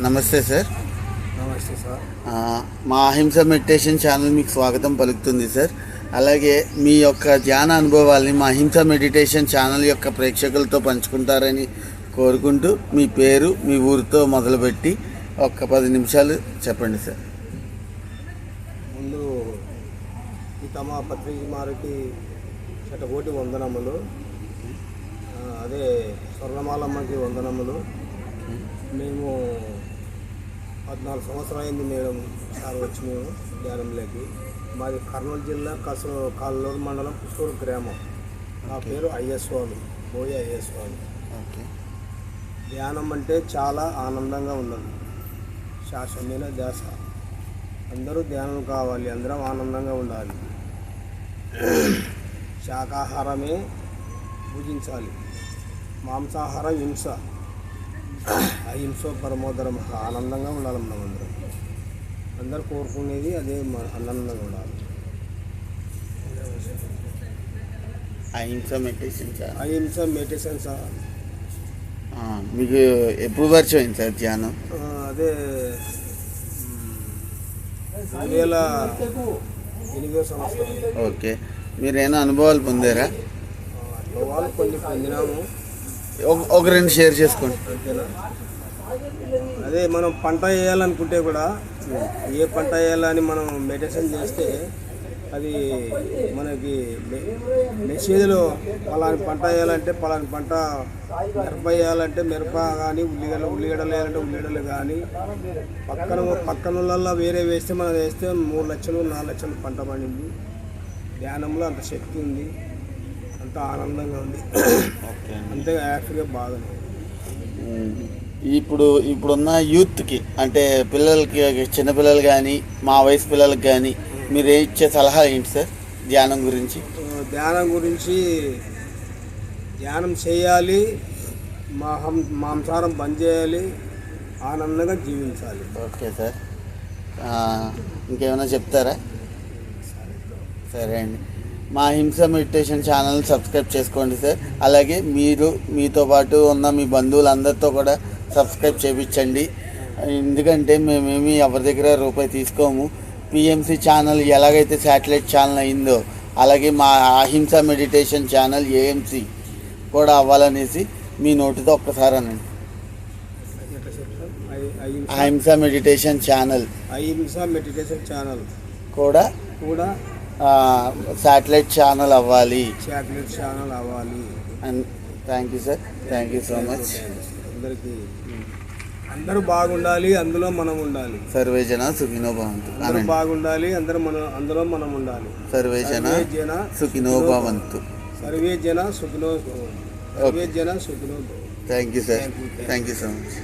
నమస్తే సార్. నమస్తే సార్. మా అహింస మెడిటేషన్ ఛానల్ మీకు స్వాగతం పలుకుతుంది సార్. అలాగే మీ యొక్క ధ్యాన అనుభవాల్ని మా అహింస మెడిటేషన్ ఛానల్ యొక్క ప్రేక్షకులతో పంచుకుంటారని కోరుకుంటూ మీ పేరు మీ ఊరితో మొదలుపెట్టి ఒక 10 నిమిషాలు చెప్పండి సార్. ముందు పితామహ పత్రిమారికి శతకోటి వందనములు, అదే స్వర్ణమాలమ్మకి వందనములు. మేము 14 సంవత్సరాలు అయింది మేడం సార్ వచ్చి మేము ధ్యానంలోకి. మాది కర్నూలు జిల్లా కాళ్ళూరు మండలం పుస్తూరు గ్రామం. నా పేరు అయ్యస్వామి, బోయ అయ్యస్వామి. ఓకే. ధ్యానం అంటే చాలా ఆనందంగా ఉన్నది, శాశ్వతమైన ధ్యాస. అందరూ ధ్యానం కావాలి, అందరం ఆనందంగా ఉండాలి. శాకాహారమే భుజించాలి, మాంసాహారం హింస. అహింస పరమోదరం. ఆనందంగా ఉండాలి మనం అందరూ కోరుకునేది అదే, ఆనందంగా ఉండాలి. అహింస మెడిటేషన్ సార్. మీకు ఎప్పుడు పరిచయం అయింది సార్ ధ్యానం? అదే 2008 సంవత్సరం. ఓకే. మీరేమైనా అనుభవాలు పొందారా? అనుభవాలు కొన్ని పొందినాము. ఒక 2 షేర్ చేసుకోండి. అదే మనం పంట వేయాలనుకుంటే కూడా, ఏ పంట వేయాలని మనం మెడిటేషన్ చేస్తే అది మనకి మెసేజ్లో పలాని పంట వేయాలంటే పలాని పంట, మిరప వేయాలంటే మిరప కానీ, ఉల్లిగడ్డలు వేయాలంటే ఉల్లిగడ్డలు కానీ, పక్కన వేరే వేస్తే మనం వేస్తే 3 లక్షలు 4 లక్షలు పంట పండింది. ధ్యానంలో అంత శక్తి ఉంది, అంత ఆనందంగా ఉంది, అంతే హ్యాపీగా బాగా. ఇప్పుడున్న యూత్కి అంటే పిల్లలకి, చిన్నపిల్లలు కానీ మా వయసు పిల్లలకి కానీ మీరు ఇచ్చే సలహా ఏంటి సార్ ధ్యానం గురించి? ధ్యానం చేయాలి, మాంసాహారం బంద్ చేయాలి, ఆనందంగా జీవించాలి. Okay sir. ఇంకేమైనా చెప్తారా? సరే అండి. మా అహింస మెడిటేషన్ ఛానల్ సబ్స్క్రైబ్ చేసుకోండి సార్. అలాగే మీరు మీతో పాటు ఉన్న మీ బంధువులందరితో కూడా సబ్స్క్రైబ్ చేయించండి. ఎందుకంటే మేమేమి ఎవరి దగ్గర రూపాయి తీసుకోము. పిఎంసి ఛానల్ ఎలాగైతే శాటిలైట్ ఛానల్ అయిందో అలాగే మా అహింస మెడిటేషన్ ఛానల్ ఏఎంసి కూడా అవ్వాలనేసి మీ నోటితో ఒక్కసారి అనండి. అహింస మెడిటేషన్ ఛానల్ కూడా శాటిలైట్ ఛానల్ అవ్వాలి. And thank you sir. Thank you so much. అందరూ బాగుండాలి, అందులో మనం ఉండాలి. సర్వేజన సుఖినో భవంతు. బాగుండాలి, అందులో మనం ఉండాలి. సర్వేజన సుఖినో భవంతు. సర్వేజన సుఖినో భవంతు. Thank you sir. Thank you so much.